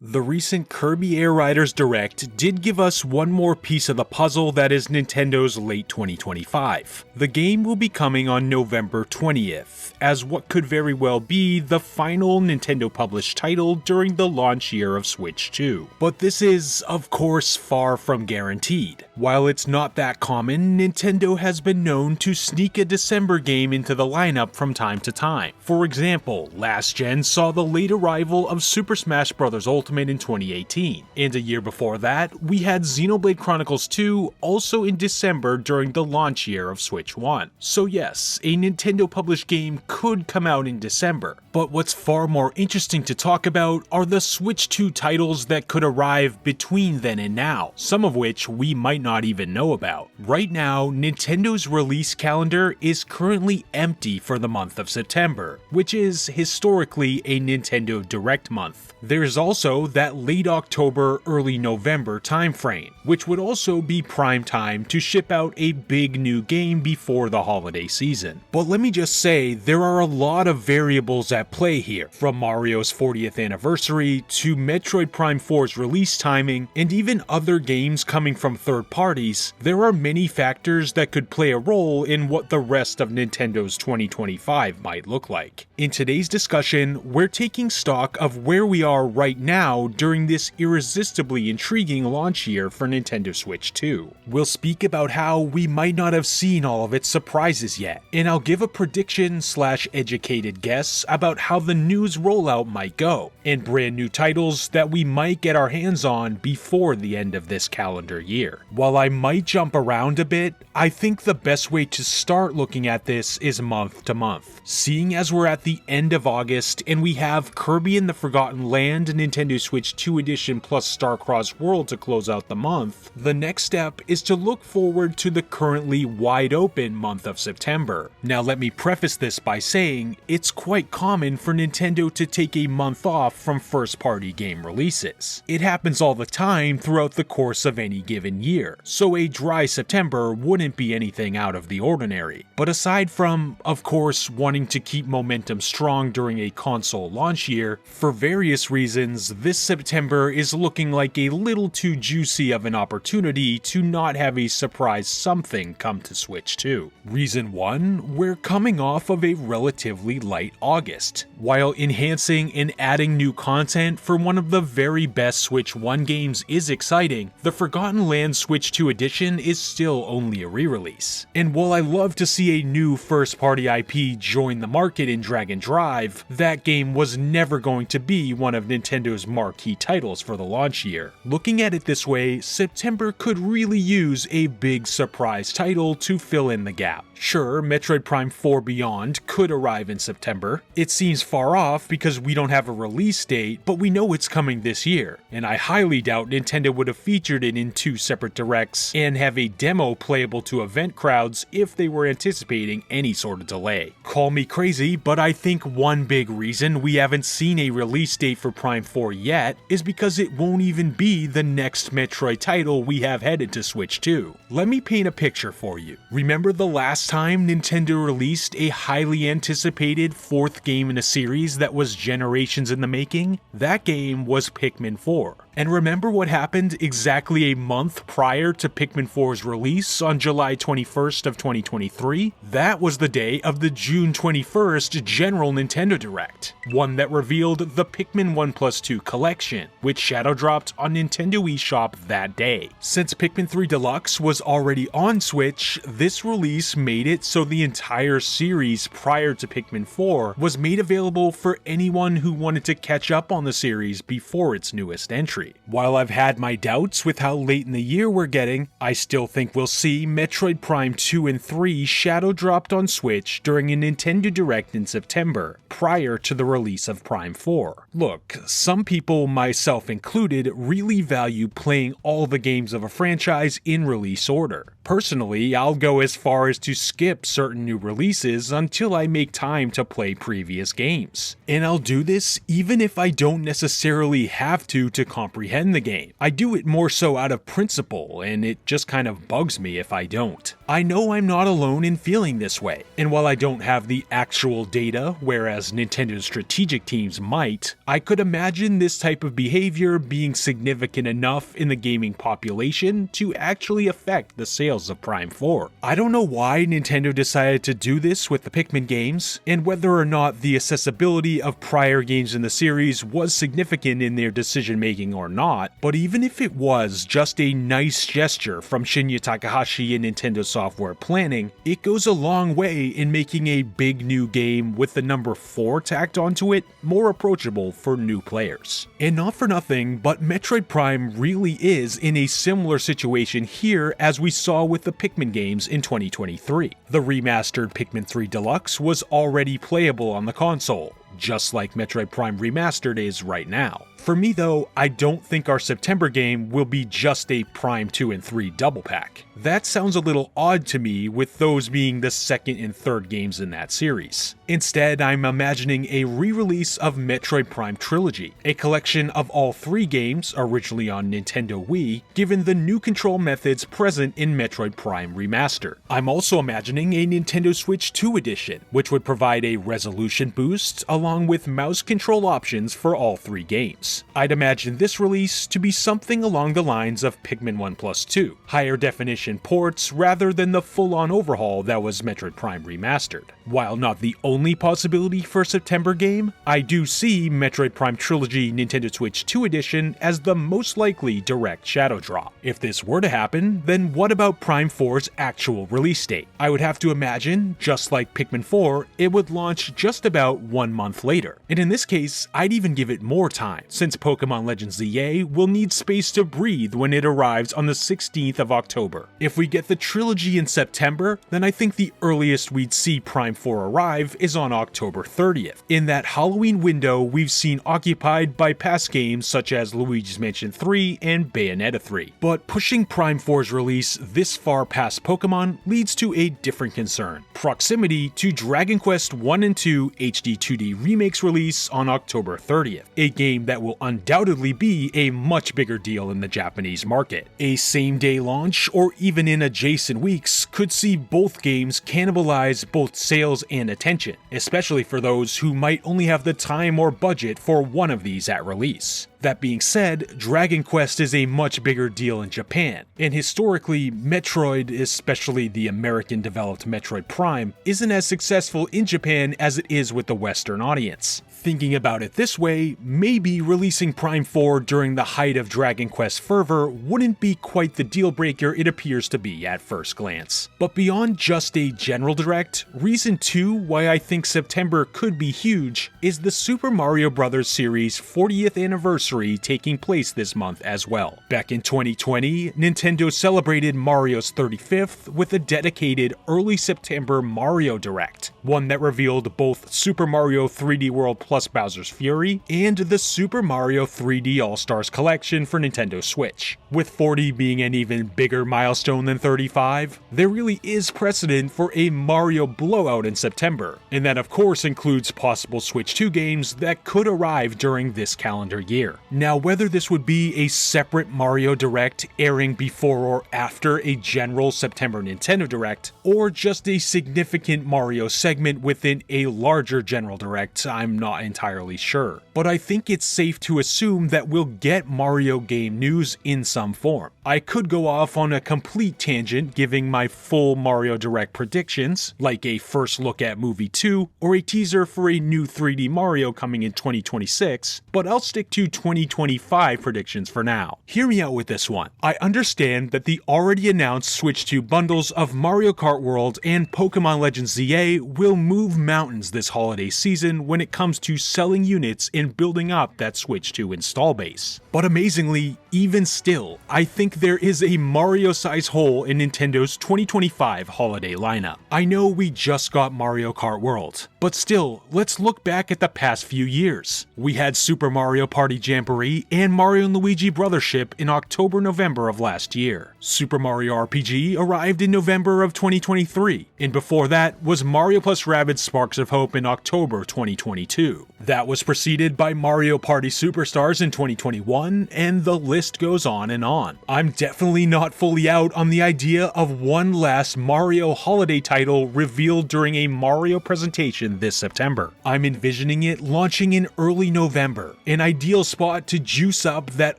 The recent Kirby Air Riders Direct did give us one more piece of the puzzle that is Nintendo's late 2025. The game will be coming on November 20th, as what could very well be the final Nintendo-published title during the launch year of Switch 2. But this is, of course, far from guaranteed. While it's not that common, Nintendo has been known to sneak a December game into the lineup from time to time. For example, last gen saw the late arrival of Super Smash Bros. Ultimate in 2018, and a year before that, we had Xenoblade Chronicles 2 also in December during the launch year of Switch 1. So yes, a Nintendo-published game could come out in December, but what's far more interesting to talk about are the Switch 2 titles that could arrive between then and now, some of which we might not even know about. Right now, Nintendo's release calendar is currently empty for the month of September, which is historically a Nintendo Direct month. There's also that late October, early November timeframe, which would also be prime time to ship out a big new game before the holiday season. But let me just say, there are a lot of variables at play here, from Mario's 40th anniversary to Metroid Prime 4's release timing, and even other games coming from third parties. There are many factors that could play a role in what the rest of Nintendo's 2025 might look like. In today's discussion, we're taking stock of where we are right now during this irresistibly intriguing launch year for Nintendo Switch 2. We'll speak about how we might not have seen all of its surprises yet, and I'll give a prediction/educated guess about how the news rollout might go, and brand new titles that we might get our hands on before the end of this calendar year. While I might jump around a bit, I think the best way to start looking at this is month to month. Seeing as we're at the end of August and we have Kirby and the Forgotten Land Nintendo Switch 2 Edition plus Starcross World to close out the month, the next step is to look forward to the currently wide open month of September. Now let me preface this by saying it's quite common for Nintendo to take a month off from first-party game releases. It happens all the time throughout the course of any given year, so a dry September wouldn't be anything out of the ordinary. But aside from, of course, wanting to keep momentum strong during a console launch year, for various reasons, this September is looking like a little too juicy of an opportunity to not have a surprise something come to Switch 2. Reason 1, we're coming off of a relatively light August. While enhancing and adding new content for one of the very best Switch 1 games is exciting, the Forgotten Land Switch 2 Edition is still only a re-release. And while I love to see a new first-party IP join the market in Dragon Drive, that game was never going to be one of Nintendo's marquee titles for the launch year. Looking at it this way, September could really use a big surprise title to fill in the gap. Sure, Metroid Prime 4 Beyond could arrive in September. It seems far off because we don't have a release date, but we know it's coming this year, and I highly doubt Nintendo would have featured it in 2 separate directs and have a demo playable to event crowds if they were anticipating any sort of delay. Call me crazy, but I think one big reason we haven't seen a release date for Prime 4 yet is because it won't even be the next Metroid title we have headed to Switch 2. Let me paint a picture for you. Remember the last time Nintendo released a highly anticipated 4th game in a series that was generations in the making? That game was Pikmin 4. And remember what happened exactly a month prior to Pikmin 4's release on July 21st of 2023? That was the day of the June 21st General Nintendo Direct, one that revealed the Pikmin 1+2 collection, which shadow dropped on Nintendo eShop that day. Since Pikmin 3 Deluxe was already on Switch, this release made it so the entire series prior to Pikmin 4 was made available for anyone who wanted to catch up on the series before its newest entry. While I've had my doubts with how late in the year we're getting, I still think we'll see Metroid Prime 2 and 3 shadow dropped on Switch during a Nintendo Direct in September, prior to the release of Prime 4. Look, some people, myself included, really value playing all the games of a franchise in release order. Personally, I'll go as far as to skip certain new releases until I make time to play previous games. And I'll do this even if I don't necessarily have to comprehend the game. I do it more so out of principle, and it just kind of bugs me if I don't. I know I'm not alone in feeling this way, and while I don't have the actual data, whereas Nintendo's strategic teams might, I could imagine this type of behavior being significant enough in the gaming population to actually affect the sales of Prime 4. I don't know why Nintendo decided to do this with the Pikmin games, and whether or not the accessibility of prior games in the series was significant in their decision making or not, but even if it was just a nice gesture from Shinya Takahashi and Nintendo Software Planning, it goes a long way in making a big new game with the number 4 tacked onto it more approachable for new players. And not for nothing, but Metroid Prime really is in a similar situation here as we saw with the Pikmin games in 2023. The remastered Pikmin 3 Deluxe was already playable on the console, just like Metroid Prime Remastered is right now. For me though, I don't think our September game will be just a Prime 2 and 3 double pack. That sounds a little odd to me, with those being the second and third games in that series. Instead, I'm imagining a re-release of Metroid Prime Trilogy, a collection of all 3 games originally on Nintendo Wii, given the new control methods present in Metroid Prime Remastered. I'm also imagining a Nintendo Switch 2 edition, which would provide a resolution boost along with mouse control options for all 3 games. I'd imagine this release to be something along the lines of Pikmin 1+2, higher definition ports rather than the full-on overhaul that was Metroid Prime Remastered. While not the only possibility for a September game, I do see Metroid Prime Trilogy Nintendo Switch 2 Edition as the most likely direct shadow drop. If this were to happen, then what about Prime 4's actual release date? I would have to imagine, just like Pikmin 4, it would launch just about 1 month later. And in this case, I'd even give it more time, since Pokemon Legends ZA will need space to breathe when it arrives on the 16th of October. If we get the trilogy in September, then I think the earliest we'd see Prime 4 arrive is on October 30th, in that Halloween window we've seen occupied by past games such as Luigi's Mansion 3 and Bayonetta 3. But pushing Prime 4's release this far past Pokemon leads to a different concern: proximity to Dragon Quest 1 and 2 HD 2D Remake's release on October 30th, a game that will undoubtedly be a much bigger deal in the Japanese market. A same-day launch, or even in adjacent weeks, could see both games cannibalize both sales and attention, especially for those who might only have the time or budget for one of these at release. That being said, Dragon Quest is a much bigger deal in Japan, and historically, Metroid, especially the American-developed Metroid Prime, isn't as successful in Japan as it is with the Western audience. Thinking about it this way, maybe releasing Prime 4 during the height of Dragon Quest fervor wouldn't be quite the deal breaker it appears to be at first glance. But beyond just a general direct, reason 2 why I think September could be huge is the Super Mario Bros. Series 40th anniversary taking place this month as well. Back in 2020, Nintendo celebrated Mario's 35th with a dedicated early September Mario Direct, one that revealed both Super Mario 3D World plus Bowser's Fury and the Super Mario 3D All-Stars Collection for Nintendo Switch. With 40 being an even bigger milestone than 35, there really is precedent for a Mario blowout in September, and that of course includes possible Switch 2 games that could arrive during this calendar year. Now, whether this would be a separate Mario Direct airing before or after a general September Nintendo Direct, or just a significant Mario segment within a larger general Direct, I'm not entirely sure. But I think it's safe to assume that we'll get Mario game news in some form. I could go off on a complete tangent giving my full Mario Direct predictions, like a first look at Movie 2, or a teaser for a new 3D Mario coming in 2026, but I'll stick to 2025 predictions for now. Hear me out with this one. I understand that the already announced Switch 2 bundles of Mario Kart World and Pokemon Legends ZA will move mountains this holiday season when it comes to selling units and building up that Switch 2 install base. But amazingly, even still, I think there is a Mario-sized hole in Nintendo's 2025 holiday lineup. I know we just got Mario Kart World, but still, let's look back at the past few years. We had Super Mario Party Jamboree and Mario & Luigi Brothership in October-November of last year. Super Mario RPG arrived in November of 2023, and before that was Mario + Rabbids Sparks of Hope in October 2022. That was preceded by Mario Party Superstars in 2021, and the list goes on and on. I'm definitely not fully out on the idea of one last Mario holiday title revealed during a Mario presentation this September. I'm envisioning it launching in early November, an ideal spot to juice up that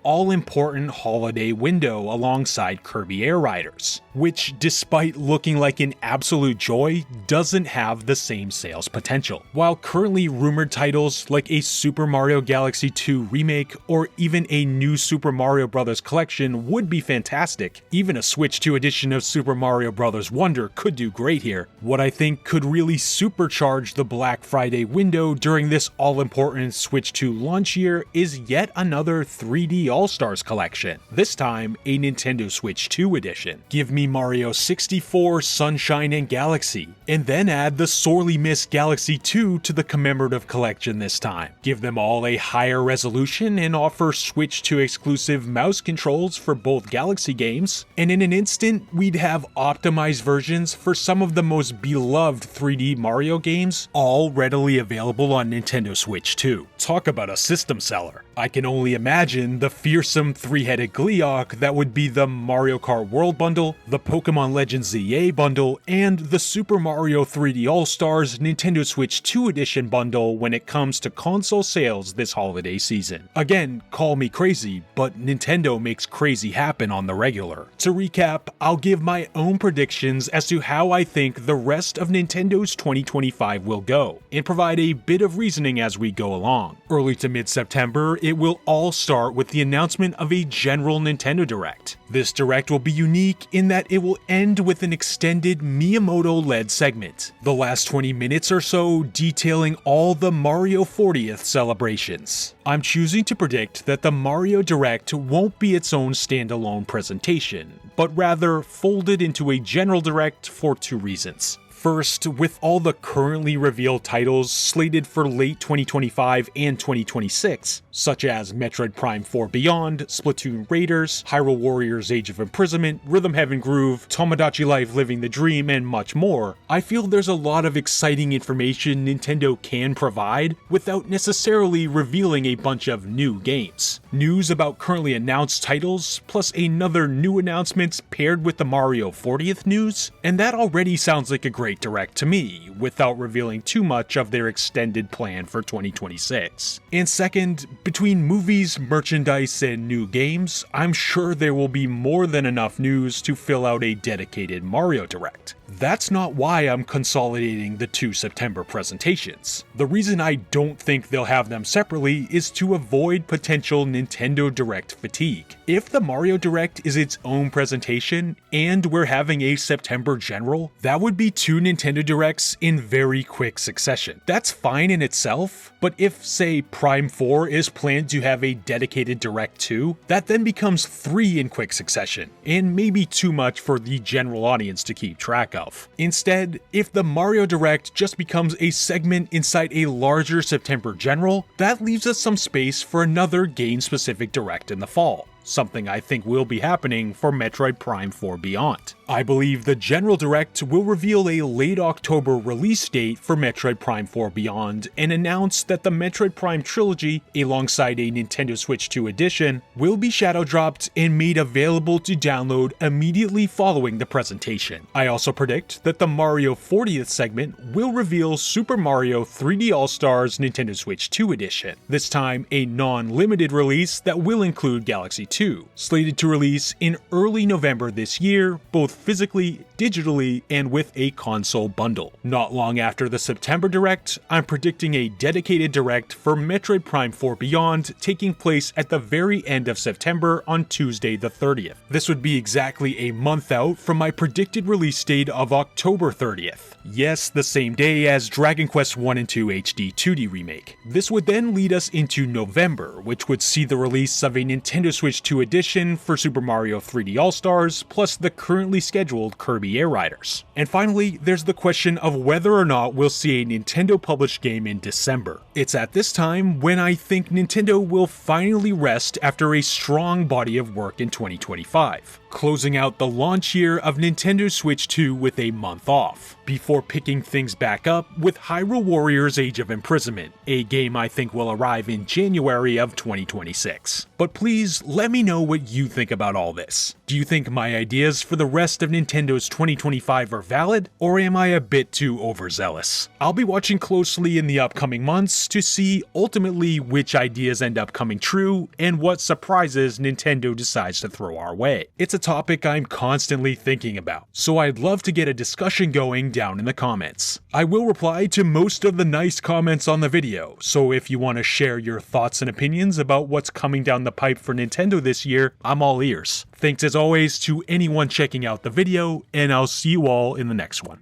all-important holiday window alongside Kirby Air Riders, which, despite looking like an absolute joy, doesn't have the same sales potential. While currently rumored titles like a Super Mario Galaxy 2 remake or even a new Super Mario Bros. Collection would be fantastic, even a Switch 2 edition of Super Mario Bros. Wonder could do great here. What I think could really supercharge the Black Friday window during this all-important Switch 2 launch year is yet another 3D All-Stars collection, this time a Nintendo Switch 2 edition. Give me Mario 64, Sunshine, and Galaxy, and then add the sorely missed Galaxy 2 to the commemorative collection this time. Give them all a higher resolution and offer Switch 2 exclusive mouse controls for both Galaxy games, and in an instant, we'd have optimized versions for some of the most beloved 3D Mario games, all readily available on Nintendo Switch 2. Talk about a system seller. I can only imagine the fearsome three-headed Gleeok that would be the Mario Kart World Bundle, the Pokemon Legends ZA Bundle, and the Super Mario 3D All-Stars Nintendo Switch 2 Edition Bundle when it comes to console sales this holiday season. Again, call me crazy, but Nintendo makes crazy happen on the regular. To recap, I'll give my own predictions as to how I think the rest of Nintendo's 2025 will go, and provide a bit of reasoning as we go along. Early to mid-September, it will all start with the announcement of a general Nintendo Direct. This Direct will be unique in that it will end with an extended Miyamoto-led segment, the last 20 minutes or so detailing all the Mario 40th celebrations. I'm choosing to predict that the Mario Direct won't be its own standalone presentation, but rather folded into a general Direct for two reasons. First, with all the currently revealed titles slated for late 2025 and 2026, such as Metroid Prime 4 Beyond, Splatoon Raiders, Hyrule Warriors Age of Imprisonment, Rhythm Heaven Groove, Tomodachi Life Living the Dream, and much more, I feel there's a lot of exciting information Nintendo can provide without necessarily revealing a bunch of new games. News about currently announced titles, plus another new announcement paired with the Mario 40th news, and that already sounds like a great Direct to me, without revealing too much of their extended plan for 2026. And second, between movies, merchandise, and new games, I'm sure there will be more than enough news to fill out a dedicated Mario Direct. That's not why I'm consolidating the two September presentations. The reason I don't think they'll have them separately is to avoid potential Nintendo Direct fatigue. If the Mario Direct is its own presentation, and we're having a September General, that would be two Nintendo Directs in very quick succession. That's fine in itself, but if, say, Prime 4 is planned to have a dedicated Direct too, that then becomes 3 in quick succession, and maybe too much for the general audience to keep track of. Instead, if the Mario Direct just becomes a segment inside a larger September General, that leaves us some space for another game-specific Direct in the fall. Something I think will be happening for Metroid Prime 4 Beyond. I believe the General Direct will reveal a late October release date for Metroid Prime 4 Beyond and announce that the Metroid Prime trilogy, alongside a Nintendo Switch 2 edition, will be shadow dropped and made available to download immediately following the presentation. I also predict that the Mario 40th segment will reveal Super Mario 3D All-Stars Nintendo Switch 2 edition, this time a non-limited release that will include Galaxy 2, slated to release in early November this year, both physically, digitally, and with a console bundle. Not long after the September Direct, I'm predicting a dedicated Direct for Metroid Prime 4 Beyond taking place at the very end of September on Tuesday the 30th. This would be exactly a month out from my predicted release date of October 30th. Yes, the same day as Dragon Quest 1 and 2 HD 2D Remake. This would then lead us into November, which would see the release of a Nintendo Switch 2 edition for Super Mario 3D All-Stars, plus the currently scheduled Kirby Air Riders. And finally, there's the question of whether or not we'll see a Nintendo-published game in December. It's at this time when I think Nintendo will finally rest after a strong body of work in 2025. closing out the launch year of Nintendo Switch 2 with a month off, before picking things back up with Hyrule Warriors Age of Imprisonment, a game I think will arrive in January of 2026. But please let me know what you think about all this. Do you think my ideas for the rest of Nintendo's 2025 are valid, or am I a bit too overzealous? I'll be watching closely in the upcoming months to see ultimately which ideas end up coming true and what surprises Nintendo decides to throw our way. It's a topic I'm constantly thinking about, so I'd love to get a discussion going down in the comments. I will reply to most of the nice comments on the video, so if you want to share your thoughts and opinions about what's coming down the pipe for Nintendo this year, I'm all ears. Thanks as always to anyone checking out the video, and I'll see you all in the next one.